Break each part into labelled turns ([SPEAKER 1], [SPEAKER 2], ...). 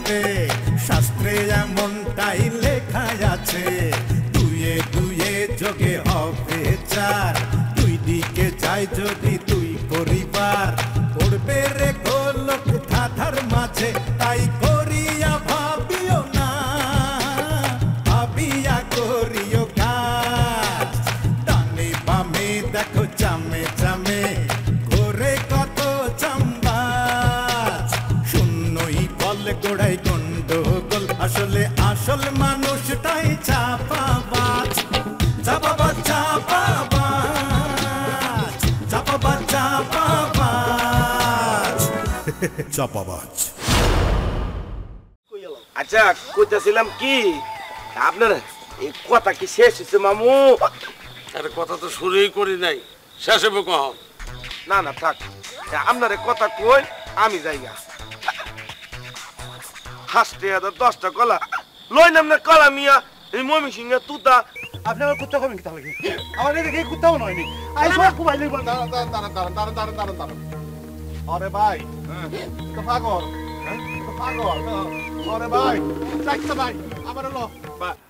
[SPEAKER 1] মতে শাস্ত্রে এমনটাই লেখা আছে, দুয়ে দুয়ে যোগে হবে চার, দুই দিকে যায় যদি দুই পরিবার, পড়বে রে গোলক ধাঁধার মাঝে, তাই করিয়া ভাবিও না, ভাবিয়া করিও কাজ। ডানে বামে দেখো চামে চামে ঘোরে কত চাম্বাজ, শূন্যই বল গোড়াই গন্ডগোল, আসলে আসল মানুষটাই চাপাবাজ। চাপাবাজ চাপাবাজ চাপাবাজ চাপাবাজ চাপাবাজ।
[SPEAKER 2] আচ্ছা কইতাছিলাম কি আপনার এই কথা কি শেষ হয়েছে মামু?
[SPEAKER 3] আরে কথা তো শুরুই করি নাই, শেষ হবে কখন?
[SPEAKER 2] না না থাক, আপনারে কথা কই আমি যাইগা। হাসতে 10টা কলা লই নাম না কলা মিয়া, এই মমি সিংহে তুতা
[SPEAKER 4] আপনি আমার কুত্তা কবেন কি তাহলে? আমার দেখে কুত্তাও নয় নি। আই সব কুবাই লই দাঁড়ান। আরে ভাই তো পাগল, তো পাগল। আরে ভাই যাইতে ভাই আমার লো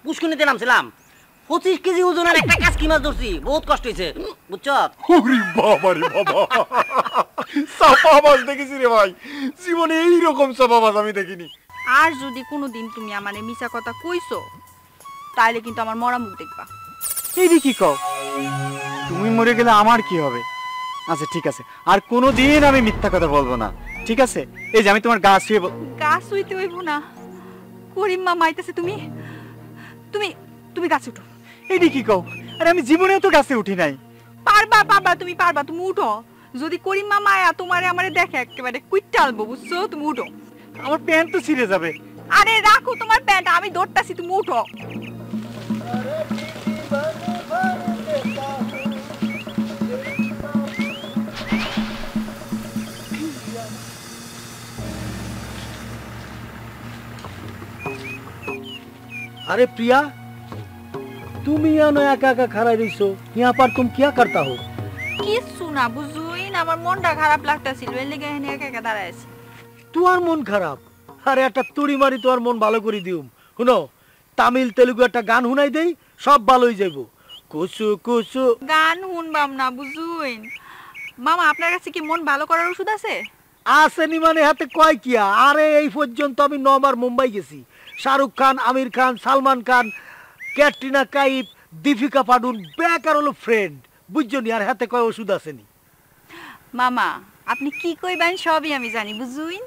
[SPEAKER 5] পুষ্কুনিতে নামছিলাম, 25 কেজি ওজনের একটা কাজকি মাছ ধরছি, বহুত কষ্ট হয়েছে বুঝছ?
[SPEAKER 4] ওরে বাবা রে বাবা, চাপাবাজ দেখেছি রে ভাই, জীবনে এইরকম চাপাবাজ আমি দেখিনি।
[SPEAKER 6] আর যদি কোনোদিন তুমি আমারে মিছা কথা কইছো তাইলে কিন্তু আমার মরা মুখ দেখবা।
[SPEAKER 4] এই কি কও? তুমি মরে গেলে আমার কি হবে? আচ্ছা ঠিক আছে, আর কোনোদিন আমি মিথ্যা কথা বলবো না, ঠিক আছে? এই যে আমি তোমার গা ছুঁয়ে
[SPEAKER 6] গাছ হইতে হইব না, করিম মা মাইতেছে, তুমি তুমি তুমি গাছে উঠো।
[SPEAKER 4] এই কি কও? আরে আমি জীবনেও তো গাছে উঠি নাই।
[SPEAKER 6] পারবা পারবা, তুমি পারবা, তুমি উঠো। যদি করিম মা মায়া তোমারে আমারে দেখে একেবারে কুইট্টা আলবো, বুঝছো? তুমি উঠো।
[SPEAKER 4] আমার প্যান্ট তো ছিঁড়ে যাবে।
[SPEAKER 6] আরে রাখো তোমার প্যান্ট, আমি দৌড়তাছি, তুমি উঠো।
[SPEAKER 7] अरे प्रिया, तुम यहाँ ना एका एका खड़ा रही सो, यहाँ पर तुम क्या करता हो?
[SPEAKER 6] কিছু না বুঝুই না, আমার মনটা খারাপ লাগতাছিল, এর লাগি এখানে একা একা দাঁড়ায় আছি।
[SPEAKER 7] তোমার মন খারাপ? আরে একটা তুড়ি মারি তোমার মন ভালো করে দিউম। শুনো, তামিল তেলুগু একটা গান শুনাই দেই, সব ভালো হয়ে যাইব। কুসু কুসু
[SPEAKER 6] গান শুনবাম না বুঝুইন। মামা আপনার কাছে কি মন ভালো করার ওষুধ আছে?
[SPEAKER 7] আসেনি মানে হাতে কয় কিয়া? আরে এই পর্যন্ত আমি 9 বার মুম্বাই গেছি। শাহরুখ খান, আমির খান, সালমান খান, ক্যাটরিনা কাইফ, দীপিকা পাডুন, বেকার হলো ফ্রেন্ড, বুঝছো নি? আর হাতে কয় ওষুধ আসেনি।
[SPEAKER 6] মামা আপনি কি কইবেন সবই আমি জানি বুঝুইন।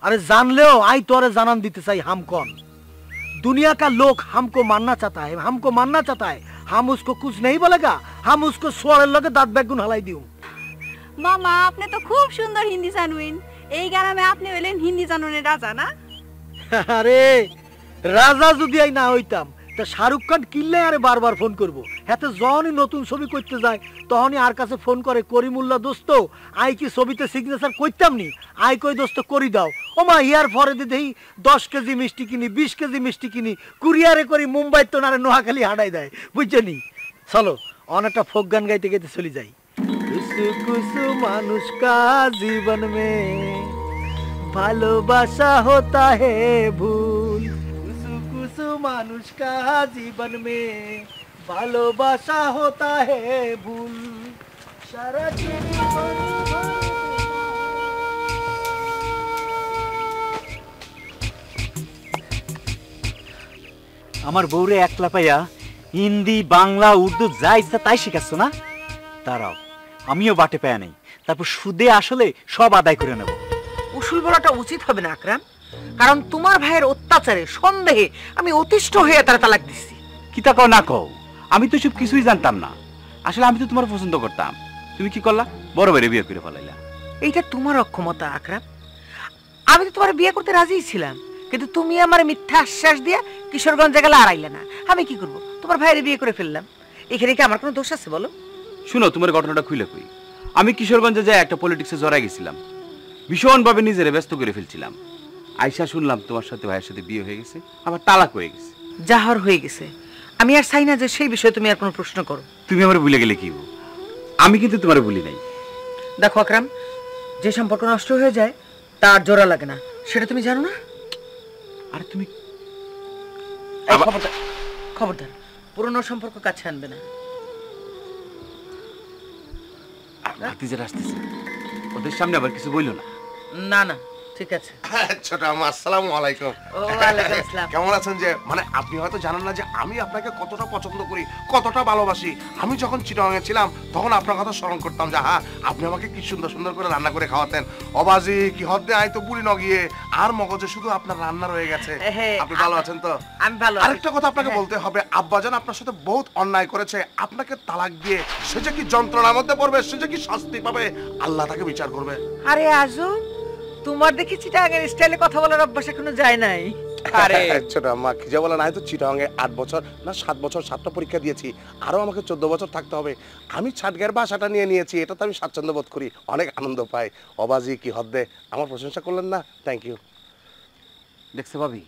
[SPEAKER 7] अरे जान लो, आई तोरे जानन दीते साई हम कौन? दुनिया का लोग हमको मानना चाहता है, हमको मानना चाहता है, हम उसको कुछ नहीं बोलेगा, हम उसको सोड़े लगे दांत बेगुन हलाई दियो।
[SPEAKER 6] মামা আপনি তো খুব সুন্দর হিন্দি জানুইন, এই গ্রামে আপনি হইলেন হিন্দি জানুনের রাজা না?
[SPEAKER 7] अरे রাজা যদি আই না হইতাম তা শাহরুখ খান কিনলে আরে বারবার ফোন করব। হাতে যখনই নতুন ছবি করতে যায় তখনই আর কাছে ফোন করে, করিমুল্লাহ দোস্ত আই কি ছবিতে সিগনেচার করতাম নি, আই কই দোস্ত করি দাও। ও মা ইয়ার পরে দেই 10 কেজি মিষ্টি কিনি, 20 কেজি মিষ্টি কিনি, কুরিয়ারে করি মুম্বাই তো নারে নোয়াখালী হাঁটাই দেয়, বুঝছনি? চলো অনেকটা ফোক গান গাইতে গাইতে চলে যাই। কুসু কুসু মানুষ কা জীবন মে ভালোবাসা होता है भूल, कुसु कुसु मानुष का जीवन में ভালোবাসা होता है भूल, सारा जीवन।
[SPEAKER 4] আমার বউরে একলা পাইয়া হিন্দি, বাংলা, উর্দু যা ইচ্ছা তাই শিখাচ্ছ না? দাঁড়াও, আমিও বাটে পায়া নেই, তারপর সুদে আসলে সব আদায় করে নেব।
[SPEAKER 5] উসুল বলাটা উচিত হবে না আকরাম, কারণ তোমার ভাইয়ের অত্যাচারে সন্দেহে আমি অতিষ্ঠ হয়ে তার তালাক দিচ্ছি।
[SPEAKER 4] কি তা কও না কও, আমি তো সব কিছুই জানতাম না। আসলে আমি তো তোমার পছন্দ করতাম, তুমি কি করলা? বড় বাইরে বিয়ে করে ফেলাইলা।
[SPEAKER 5] এইটা তোমার অক্ষমতা আকরাম, আমি তো তোমার বিয়ে করতে রাজি ছিলাম, কিন্তু তুমি আমার মিথ্যা আশ্বাস দিয়ে কিশোরগঞ্জে গেলে আড়াইলে না। আমি কি করব? তোমার ভাইয়ের বিয়ে করে ফেললাম, এখানে কি আমার কোনো দোষ আছে বলো?
[SPEAKER 4] শুনো, তোমার ঘটনাটা খুলে কই। আমি কিশোরগঞ্জে যাই একটা পলিটিক্সে জড়াই গেছিলাম, ভীষণভাবে নিজেরে ব্যস্ত করে ফেলছিলাম। আয়শা শুনলাম তোমার সাথে ভাইয়ের সাথে বিয়ে হয়ে গেছে, আবার তালাক হয়ে গেছে।
[SPEAKER 5] যাহর হয়ে গেছে, আমি আর চাই না যে সেই বিষয়ে তুমি আর কোনো প্রশ্ন করো।
[SPEAKER 4] তুমি আমার ভুলে গেলে কি হবো? আমি কিন্তু তোমার ভুলি নাই।
[SPEAKER 5] দেখো আকরাম, যে সম্পর্ক নষ্ট হয়ে যায় তার জোড়া লাগে না, সেটা তুমি জানো না?
[SPEAKER 8] আরে তুমি
[SPEAKER 5] এই খবরদার খবরদার, পুরনো সম্পর্ক কাছে আনবে না।
[SPEAKER 8] ভাতিজারা আসতেছে, ওদের সামনে আবার কিছু বইলো না।
[SPEAKER 5] না না ঠিক আছে।
[SPEAKER 9] ছোট আম্মা আসসালামু আলাইকুম।
[SPEAKER 5] ওয়ালাইকুম আসসালাম।
[SPEAKER 9] কেমন আছেন? যে মানে আপনি হয়তো জানেন না যে আমি আপনাকে কতটা পছন্দ করি, কতটা ভালোবাসি। আমি যখন চিটাগাঙে ছিলাম তখন আপনার কথা স্মরণ করতাম যে হ্যাঁ আপনি আমাকে কি সুন্দর সুন্দর করে রান্না করে খাওয়াতেন। অবাজি কি হদ্দে আই তো বুড়ি নগিয়ে আর মগজে শুধু আপনার রান্না রয়ে গেছে। আপনি ভালো আছেন তো?
[SPEAKER 5] আমি ভালো আছি।
[SPEAKER 9] আরেকটা কথা আপনাকে বলতে হবে, আব্বাজান আপনার সাথে বহুত অন্যায় করেছে। আপনাকে তালাক দিয়ে সে যে কি যন্ত্রণার মধ্যে পড়বে, সে যে কি শাস্তি পাবে, আল্লাহ তাকে বিচার করবে।
[SPEAKER 5] আরে আজও তোমার দেখেছি আগের স্টাইলে কথা বলার অভ্যাস এখনো যায় নাই।
[SPEAKER 9] আরে ছোট আম্মা কি যা বলেন, আমি তো চিটাগাঙে 8 বছর না 7 বছর 7টা পরীক্ষা দিয়েছি, আরো আমাকে 14 বছর থাকতে হবে। আমি ছাটগের বাসাটা নিয়ে নিয়েছি, এটা তো আমি স্বাচ্ছন্দ্য বোধ করি, অনেক আনন্দ পাই। অবাজি কি হদ্দে আমার প্রশংসা করলেন না, থ্যাংক ইউ।
[SPEAKER 8] দেখছে ভাবি,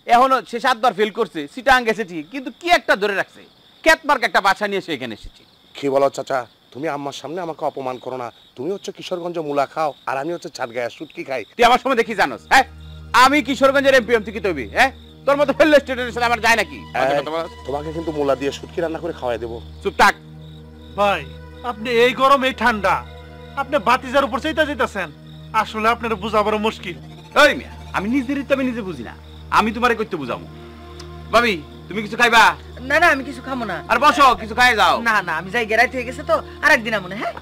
[SPEAKER 8] এখনো সে 7 বার ফেল করছে, চিটাগাং গেছে ঠিক, কিন্তু কি একটা ধরে রাখছে, ক্যাটমার্ক একটা বাছা নিয়ে সে এখানে এসেছে।
[SPEAKER 9] কি বলো চাচা, তুমি আম্মার সামনে আমাকে অপমান করো না। তুমি হচ্ছে কিশোরগঞ্জ মুলা খাও আর আমি হচ্ছে ছাটগায়া শুটকি খাই।
[SPEAKER 8] তুই আমার সময় দেখি জানোস, হ্যাঁ আমি কিশোরগঞ্জের এমপিএম থেকে তৈবি, হ্যাঁ তোর মতো ফেল স্টুডেন্টের সাথে আমার যায় নাকি?
[SPEAKER 9] তোমাকে কিন্তু মুলা দিয়ে শুটকি রান্না করে খাওয়াই দেবো।
[SPEAKER 8] চুপ থাক
[SPEAKER 7] ভাই, আপনি এই গরম এই ঠান্ডা আপনি ভাতিজার উপর চাইতে যেতেছেন, আসলে আপনার বুঝা বড় মুশকিল।
[SPEAKER 8] ওই মিয়া, আমি নিজেরই তো আমি নিজে বুঝি না, আমি তোমারে কইতে বুঝাবো। ভাবি তুমি কিছু খাইবা?
[SPEAKER 5] না না আমি কিছু খাবো না।
[SPEAKER 8] আর বসো, কিছু খাই যাও।
[SPEAKER 5] না না আমি যাই, গেরাইতে হয়ে গেছে তো, আরেকদিন আমনে। হ্যাঁ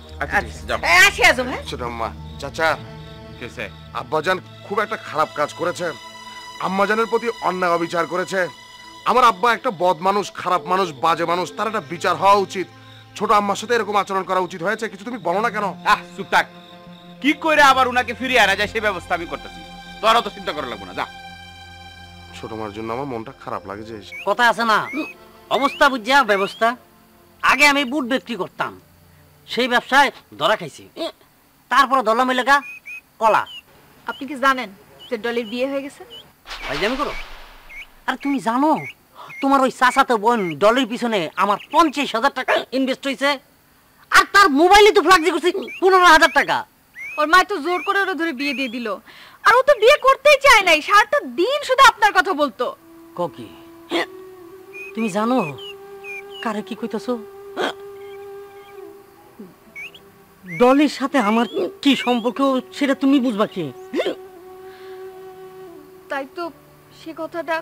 [SPEAKER 5] আসি আজম। হ্যাঁ
[SPEAKER 9] ছোট আম্মা, চাচা
[SPEAKER 8] কেসে
[SPEAKER 9] আব্বাজান খুব একটা খারাপ কাজ করেছে, আম্মাজানের প্রতি অন্যায় অবিচার করেছে। আমার আব্বা একটা বদ মানুষ, খারাপ মানুষ, বাজে মানুষ, তার একটা বিচার হওয়া উচিত। ছোট আম্মার সাথে এরকম আচরণ করা উচিত হয়েছে, কিছু তুমি বলো না কেন?
[SPEAKER 8] চুপ থাক, কি করে আবার উনাকে ফিরিয়ে আনা যায় সেই ব্যবস্থা আমি করতেছি, তোরা তো চিন্তা করা লাগবে না, যা।
[SPEAKER 9] ছোট মার জন্য আমার মনটা খারাপ লাগে যে।
[SPEAKER 10] কথা আছে না, অবস্থা বুঝা ব্যবস্থা। আগে আমি বুট বিক্রি করতাম, সেই ব্যবসায় ধরা খাইছি, তারপরে ধরলাম এলাকা কলা।
[SPEAKER 6] আপনি কি জানেন যে ডলির বিয়ে হয়ে গেছে?
[SPEAKER 10] ভাইজামি করো। আরে তুমি জানো তোমার ওই চাচাতো বোন ডলির পিছনে আমার 50,000 টাকা ইনভেস্ট হয়েছে, আর তার মোবাইলে তো ফ্ল্যাক্সি করছি 15,000 টাকা।
[SPEAKER 6] ওর মা তো জোর করে ওরা ধরে বিয়ে দিয়ে দিল, আর ও তো বিয়ে করতেই চায় নাই, সারাটা দিন শুধু আপনার কথা বলতো।
[SPEAKER 10] কি তুমি জানো কারে কি কইতাছো? ডলির সাথে আমার কি সম্পর্ক সেটা তুমি বুঝবা কি?
[SPEAKER 6] তাই তো সে কথাটা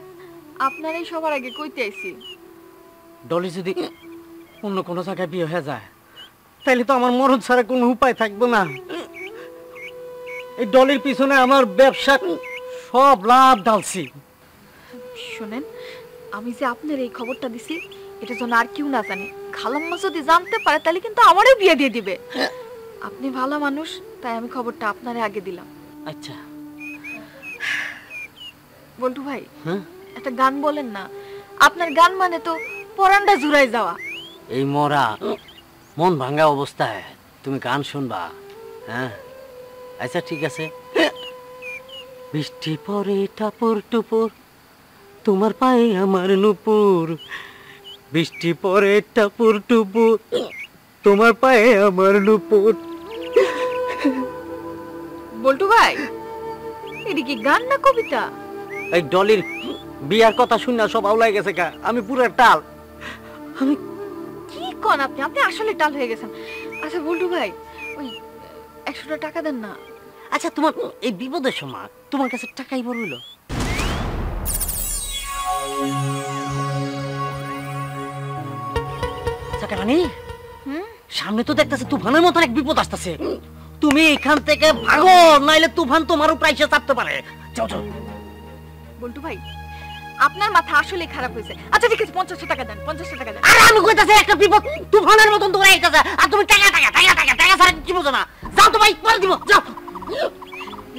[SPEAKER 6] আপনারই সবার আগে কইতে আইছি।
[SPEAKER 10] ডলি যদি অন্য কোনো জায়গায় বিয়ে হয়ে যায় তাহলে তো আমার মরণ ছাড়া কোনো উপায় থাকবে না। এই ডলির পিছনে আমার ব্যবসা সব লাভ ঢালছি।
[SPEAKER 6] শুনেন, আমি যে আপনার এই খবরটা দিছি এটা যেন আর কেউ না জানে। খালাম্মা যদি জানতে পারে তাহলে কিন্তু আমারও বিয়ে দিয়ে দিবে। আপনি ভালো মানুষ, তাই আমি খবরটা আপনারে আগে দিলাম।
[SPEAKER 10] আচ্ছা
[SPEAKER 6] বল্টু ভাই, একটা গান বলেন না। আপনার গান মানে তো পরান্ডা জুড়াই যাওয়া।
[SPEAKER 10] এই মরা মন ভাঙা অবস্থায় তুমি গান শুনবা? হ্যাঁ আচ্ছা ঠিক আছে। বৃষ্টি পরে টাপুর টুপুর, তোমার পায়ে আমার নুপুর। বৃষ্টি পরে টাপুর টুপুর, তোমার পায়ে আমার নুপুর।
[SPEAKER 6] বল্টু ভাই, এটা কি গান না কবিতা?
[SPEAKER 10] এই ডলির বিয়ার কথা শুনে সব আউলাই গেছে কা, আমি পুরো টাল। আমি
[SPEAKER 6] কি কোন আপনি? আপনি আসলে টাল হয়ে গেছেন। আচ্ছা বল্টু ভাই, ওই 100 টাকা দেন না।
[SPEAKER 10] আচ্ছা তোমার এই বিপদের সময় তোমার কাছে টাকাই বড় হইলো। চাকারানি, সামনে তো দেখতেছে তুফানের মতো এক বিপদ আসতেছে। তুমি এখান থেকে ভাগো, নাইলে তুফান তোমার উপর এসে চাপতে পারে। যাও যাও।
[SPEAKER 6] বল্টু ভাই, আপনার মাথা আসলে খারাপ হয়েছে। আচ্ছা ঠিক আছে, 50 টাকা দেন, 50 টাকা দেন।
[SPEAKER 10] আরে আমি কইতাছি একটা বিপদ তুফানের মতন তোমার আইতাছে, আর তুমি টাকা টাকা টাকা টাকা টাকা ছাড়া কিছু বুঝো না। যাও তো ভাই, পরে দিব, যাও।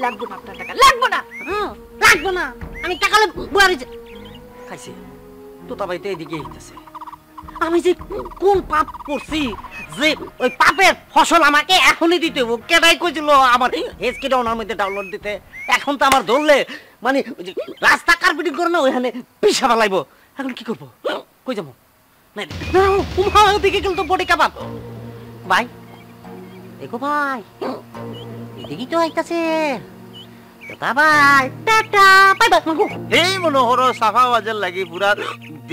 [SPEAKER 6] লাগবো না আপনার টাকা, লাগবো না।
[SPEAKER 10] লাগবো না, আমি টাকা লই বুয়ারি খাইছি। তোতা ভাই তো এদিকে হইতাছে। আমি যে কোন পাপ করছি যে ওই পাপের ফসল আমাকে এখনই দিতে হবে? কেডাই কইছিল আমার হেজকেটা ওনার মধ্যে ডাউনলোড দিতে? এখন তো আমার ধরলে মানে রাস্তা কার্পেটিং করে না, ওইখানে পিসা ফেলাইবো। এখন কি করবো? কই যাবো? না ওদিকে গেল তো বডি কাবাব। ভাই দেখো ভাই, এদিকেই তো আইতাছে। Bye tata bye bye.
[SPEAKER 11] এই মনোহর সাফা বাজার লাগি পুরা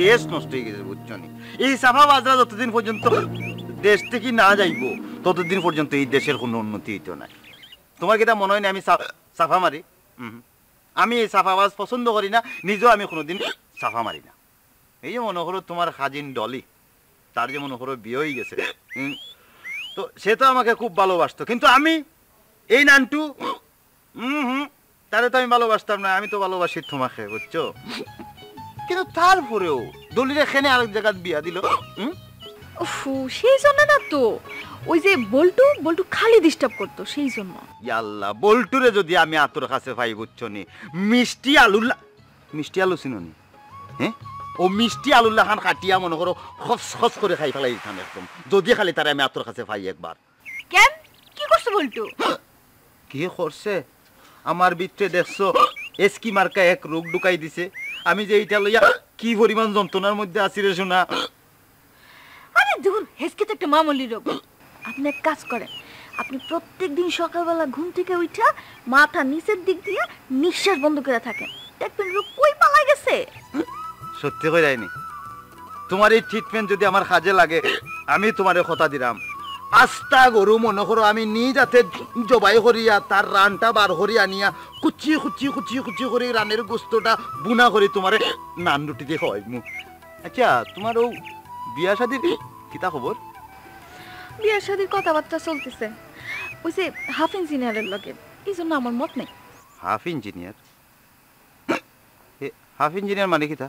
[SPEAKER 11] দেশ নষ্ট হয়ে গেছে বুঝছো নি। এই সাফা বাজার যতদিন পর্যন্ত দেশ থেকে না যাইব ততদিন পর্যন্ত এই দেশের কোনো উন্নতি হইতো না। তোমার কি তা মনে হয় না আমি সাফা মারি? আমি এই সাফাবাজ পছন্দ করি না, নিজেও আমি কোনোদিন সাফা মারি না। এই যে মনে করো তোমার খাজিন ডলি, তার যে মনে করো বিয়ে হয়ে গেছে, তো সে তো আমাকে খুব ভালোবাসতো, কিন্তু আমি এই নান্টু তাহলে তো আমি ভালোবাসতাম না। আমি তো ভালোবাসি তোমাকে বুঝছো, কিন্তু তারপরেও ডলির এখানে আরেক জায়গায় বিয়া দিল।
[SPEAKER 6] সেই জন্য না তো, ওই যে বল্টু বল্টু খালি ডিস্টার্ব করতো সেই জন্য।
[SPEAKER 11] ইয়াল্লা বল্টুরে যদি আমি আতর কাছে পাই বুঝছো নি, মিষ্টি আলু চিনি, হ্যাঁ ও মিষ্টি আলুল্লাহ খান কাটিয়া মনে করো খস খস করে খাই ফেলাই দিতাম একদম, যদি খালি তারা আমি আতর কাছে পাই একবার।
[SPEAKER 6] কেন কি করছে বল্টু?
[SPEAKER 11] কি করছে আমার ভিতরে দেখছো এসকি মার্কা এক রোগ ঢুকাই দিছে। আমি যে এইটা লইয়া কি পরিমাণ যন্ত্রণার মধ্যে আছি রে শোনা।
[SPEAKER 6] আরে দূর, হেসকি তো একটা মামুলি রোগ। আপনি এক কাজ করেন, আপনি প্রত্যেকদিন সকালবেলা ঘুম থেকে উঠা মাথা নিচের দিক দিয়ে নিঃশ্বাস বন্ধ করে থাকেন, দেখবেন রোগ কই পালাই গেছে।
[SPEAKER 11] সত্যি কই যায়নি। তোমার এই ট্রিটমেন্ট যদি আমার কাজে লাগে, আমি তোমারে কথা দিলাম, আস্তা গরু মনে করো আমি নিজ হাতে জবাই করিয়া তার রানটা বার করিয়া নিয়া কুচি কুচি কুচি কুচি করে রানের গোস্তটা বুনা করে তোমারে নান রুটি দিয়ে খাওয়াই মু। আচ্ছা তোমার ও বিয়া শাদির কিতা খবর?
[SPEAKER 6] বিয়া শাদির কথাবার্তা চলতেছে, ওই যে হাফ ইঞ্জিনিয়ারের লগে, এই জন্য আমার মত নেই।
[SPEAKER 11] Half engineer? হাফ ইঞ্জিনিয়ার মানে কিতা?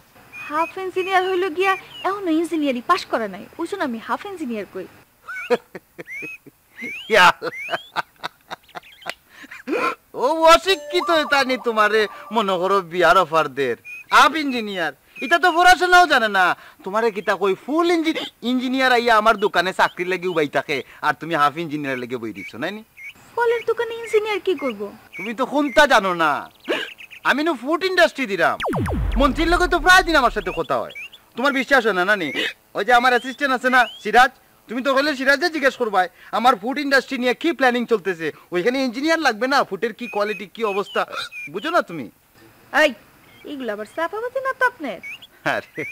[SPEAKER 6] হাফ ইঞ্জিনিয়ার হইল গিয়া এখনো ইঞ্জিনিয়ারি পাশ করে নাই, ওই জন্য আমি হাফ ইঞ্জিনিয়ার কই।
[SPEAKER 11] ও অশিক্ষিত তানি তোমারে মনে করো বিয়ার অফার দের হাফ ইঞ্জিনিয়ার, এটা তো পড়াশোনাও জানে না। তোমারে কিতা কই ফুল ইঞ্জিনিয়ার আইয়া আমার দোকানে চাকরি লাগি উবাই থাকে, আর তুমি হাফ ইঞ্জিনিয়ার লেগে বই দিচ্ছ নাইনি?
[SPEAKER 6] ফলের দোকানে ইঞ্জিনিয়ার কি করব?
[SPEAKER 11] তুমি তো কোনটা জানো না। আমি না ফুড ইন্ডাস্ট্রি দিলাম, মন্ত্রীর লোকে তো প্রায় দিন আমার সাথে কথা হয়। তোমার বিশ্বাস হয় না নানি? ওই যে আমার অ্যাসিস্ট্যান্ট আছে না সিরাজ, তুমি তো হলে সিরাজে জিজ্ঞেস করবাই আমার ফুড ইন্ডাস্ট্রি নিয়ে কি প্ল্যানিং চলতেছে। ওইখানে ইঞ্জিনিয়ার লাগবে না, ফুডের কি কোয়ালিটি কি অবস্থা বুঝো না তুমি?
[SPEAKER 6] এই এগুলো আবার সাফাবাতি না তো আপনার?
[SPEAKER 11] আরে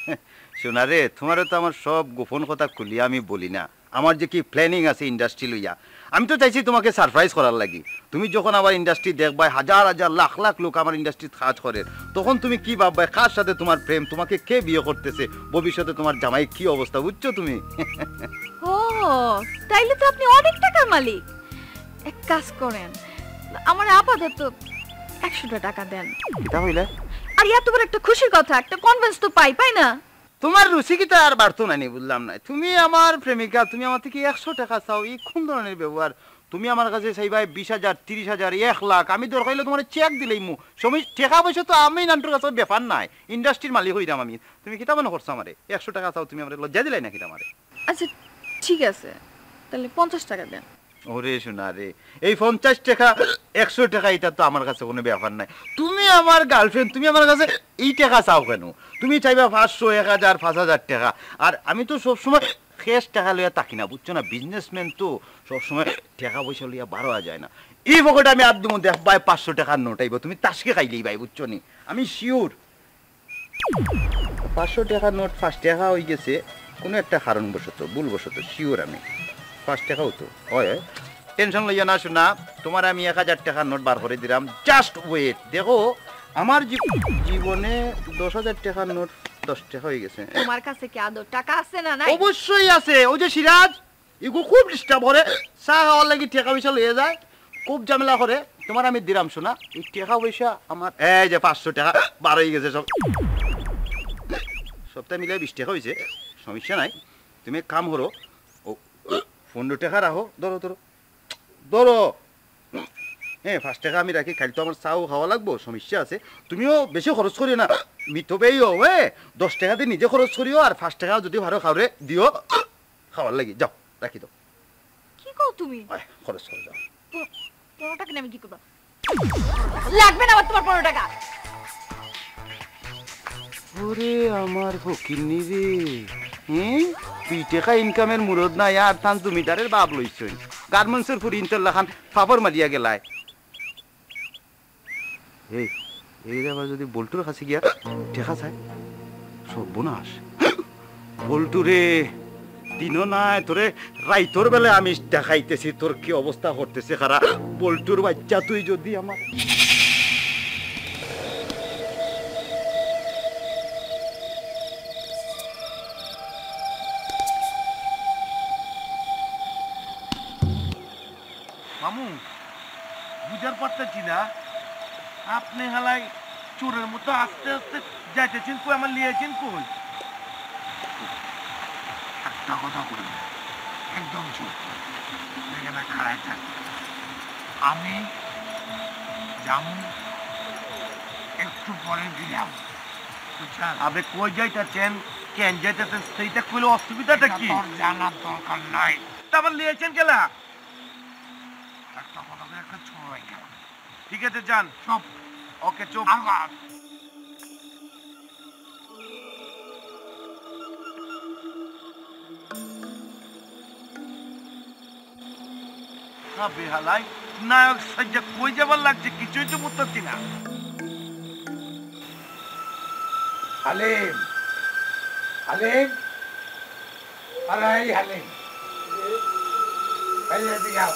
[SPEAKER 11] শোনা রে, তোমারও তো আমার সব গোপন কথা খুলিয়া আমি বলি না। আমার যে কি প্ল্যানিং আছে ইন্ডাস্ট্রি লইয়া, আমি তো চাইছি তোমাকে সারপ্রাইজ করার লাগি। তুমি যখন আমার ইন্ডাস্ট্রি দেখবাই হাজার হাজার লাখ লাখ লোক আমার ইন্ডাস্ট্রি কাজ করে, তখন তুমি কি ভাববাই কার সাথে তোমার প্রেম, তোমাকে কে বিয়ে করতেছে, ভবিষ্যতে তোমার জামাই কি অবস্থা বুঝছো তুমি?
[SPEAKER 6] ও তাইলে তো আপনি অনেক টাকার মালিক। এক কাজ করেন, আমার আপাতত 100 টাকা দেন।
[SPEAKER 11] এটা হইলে
[SPEAKER 6] আর এত বড় একটা খুশির কথা, একটা কনভেন্স তো পাই না।
[SPEAKER 11] তোমার রুচিকিটা আর বাড়তো নানি বুঝলাম না। তুমি আমার প্রেমিকা, তুমি আমার থেকে 100 টাকা চাও, এই কোন ধরনের ব্যবহার? তুমি আমার কাছে চাইবাই 20,000 30,000 1 লাখ, আমি দরকার হইলে তোমার চেক দিলেই মু সময় টাকা পয়সা তো আমি নান্টুর কাছে ব্যাপার নাই, ইন্ডাস্ট্রির মালিক হইলাম আমি। তুমি কিতা মনে করছো আমারে 100 টাকা চাও? তুমি আমার লজ্জা দিলাই নাকি আমারে?
[SPEAKER 6] আচ্ছা ঠিক আছে, তাহলে 50 টাকা দেন।
[SPEAKER 11] ওরে শোনা রে, এই 50 টাকা 100 টাকা এটা তো আমার কাছে কোনো ব্যাপার নাই। তুমি আমার গার্লফ্রেন্ড, তুমি আমার কাছে এই টাকা চাও কেন? তুমি চাইবা 500 1000 5000 টাকা। আর আমি তো সবসময় ফ্রেশ টাকা লইয়া থাকি না বুঝছো না, বিজনেসম্যান তো সবসময় টাকা পয়সা লইয়া বার হওয়া যায় না। এই পকেটে আমি আধ মধ্যে ভাই 500 টাকার নোট আইব, তুমি তাসকে খাইলেই ভাই বুঝছো নি, আমি শিওর 500 টাকার নোট 5 টাকা হয়ে গেছে কোনো একটা কারণবশত ভুলবশত, শিওর আমি 5 টাকাও তো হয়। টেনশন লইয়া না শোনা, তোমার আমি 1000 টাকার নোট বার করে দিলাম, জাস্ট ওয়েট। দেখো আমার জীবনে 10,000 টাকার নোট 10 টাকা হয়ে গেছে।
[SPEAKER 6] তোমার কাছে কি আদৌ টাকা আছে না নাই?
[SPEAKER 11] অবশ্যই আছে। ওই যে সিরাজ এগুলো খুব ডিস্টার্ব করে, চা খাওয়ার লাগি টাকা পয়সা লইয়া যায়, খুব ঝামেলা করে। তোমার আমি দিলাম শোনা, এই টাকা পয়সা আমার এই যে 500 টাকা বার হয়ে গেছে, সব সপ্তাহে মিলে 20 টাকা হয়েছে, সমস্যা নাই। তুমি এক কাম করো, ও 15 টাকা রাখো, ধরো ধরো ধরো, হ্যাঁ 5 টাকা আমি রাখি, খালি তো আমার চাও খাওয়া লাগবো, সমস্যা আছে। তুমিও বেশি খরচ করিও না, মিথবেইও, 10 টাকা দিয়ে নিজে খরচ করিও, আর 5 টাকা যদি ভালো খাওয়ারে দিও খাওয়ার লাগি, যাও রাখি দাও।
[SPEAKER 6] কি কও তুমি?
[SPEAKER 11] খরচ করে যাও।
[SPEAKER 6] 15 টাকা আমি কি করব? লাগবে না আমার তোমার 15 টাকা।
[SPEAKER 11] ওরে আমার ফকিন্নি রে, 2 টাকা ইনকামের মুরদ নাই, আর থান জমিদারের বাপ লইছই, গার্মেন্টসের ফুরি ইন্টারলাখান ফাপর মারিয়া গেলায়। এই এই আবার যদি বল্টুর কাছে গিয়া ঠেকা যায় সর্বনাশ। বল্টু রে দিনও নাই তোরে রাইতর বেলা আমি দেখাইতেছি তোর কি অবস্থা করতেছে খারা। বল্টুর বাচ্চা তুই যদি আমার
[SPEAKER 2] মামু বুঝার পারতেছি না আপনি হালাই চোরের মতো আস্তে আস্তে যাইতেছেন কই আমার লিয়েছেন কই একটা কথা কই একদম চুপ এখানে খাড়াই থাক আমি যামু একটু পরে দিলাম আপনি কই যাইতেছেন কেন যাইতেছেন সেইটা কইলে অসুবিধাটা কি জানার দরকার নাই তারপর লিয়েছেন গেলা একটা কথা একটা ছড়াই গেল ঠিক আছে যান সব ওকে চুপ বেহালাই নায়ক সাজ্জা কই যাবার লাগছে কিছুই তো বুঝতেছি না
[SPEAKER 12] হালিম হালিম আরে হালিম এই এদিকে আও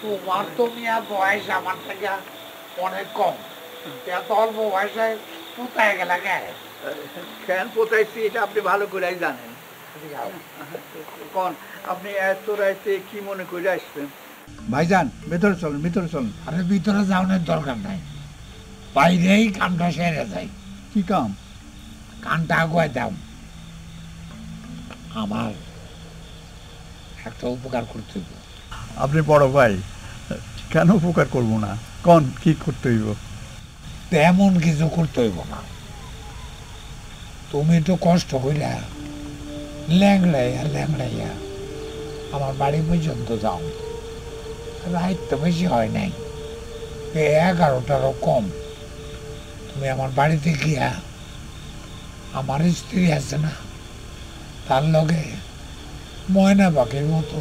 [SPEAKER 12] তোমার তো মিয়া বয়স আমার থেকে অনেক কম এত অল্প বয়সে কোথায় গেলা কেন পোতাইছি এটা আপনি ভালো করে জানেন কোন আপনি এত রাইতে কি মনে করে আসবেন
[SPEAKER 13] ভাইজান ভিতরে চলুন ভিতরে চলুন। আরে ভিতরে যাওয়ার দরকার নাই, বাইরেই কামটা সেরে যায়। কি কাম? কানটা আগুয়াই দাও, আমার একটা উপকার করতে হইব।
[SPEAKER 14] আপনি বড় ভাই, কেন উপকার করব না? কোন কি করতে হইব?
[SPEAKER 13] তেমন কিছু করতে হইব না, তুমি তো কষ্ট কইরা ল্যাংড়াইয়া ল্যাংড়াইয়া আমার বাড়ি পর্যন্ত যাও। রাত তো বেশি হয় নাই, 11টারও কম। তুমি আমার বাড়িতে গিয়া আমার স্ত্রী আছে না, তার লগে ময়না পাখির মতো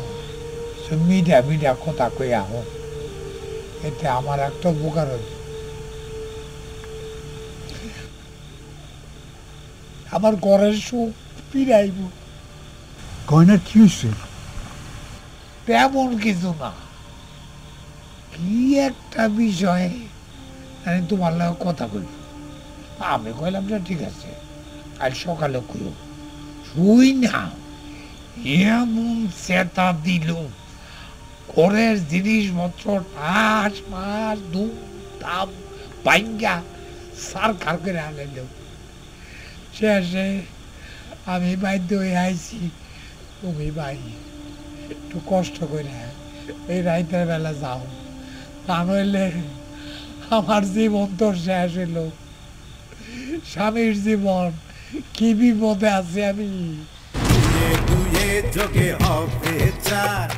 [SPEAKER 13] মিডা মিডা কথা কই আহ, এতে আমার একটা উপকার হইব। আমার ঘরের সুখ ফিরাইব।
[SPEAKER 14] গয়নার কি হয়েছে?
[SPEAKER 13] তেমন কিছু না, কি একটা বিষয় আমি তোমার লাগে কথা কইব। আমি কইলাম যে ঠিক আছে, আজ সকালে কইব। শুই না এমন চেতা দিল, ঘরের জিনিসপত্র ঠাস মাস ধুম ধাম ভাঙ্গা সার খার করে আনল। শেষে আমি বাধ্য হয়ে আইছি, তুমি ভাই একটু কষ্ট করে এই রাইতের বেলা যাও, তা নইলে আমার জীবন তো শেষ হইল। স্বামীর জীবন কি বিপদে আছে আমি।
[SPEAKER 1] দুয়ে যোগে হবে চার।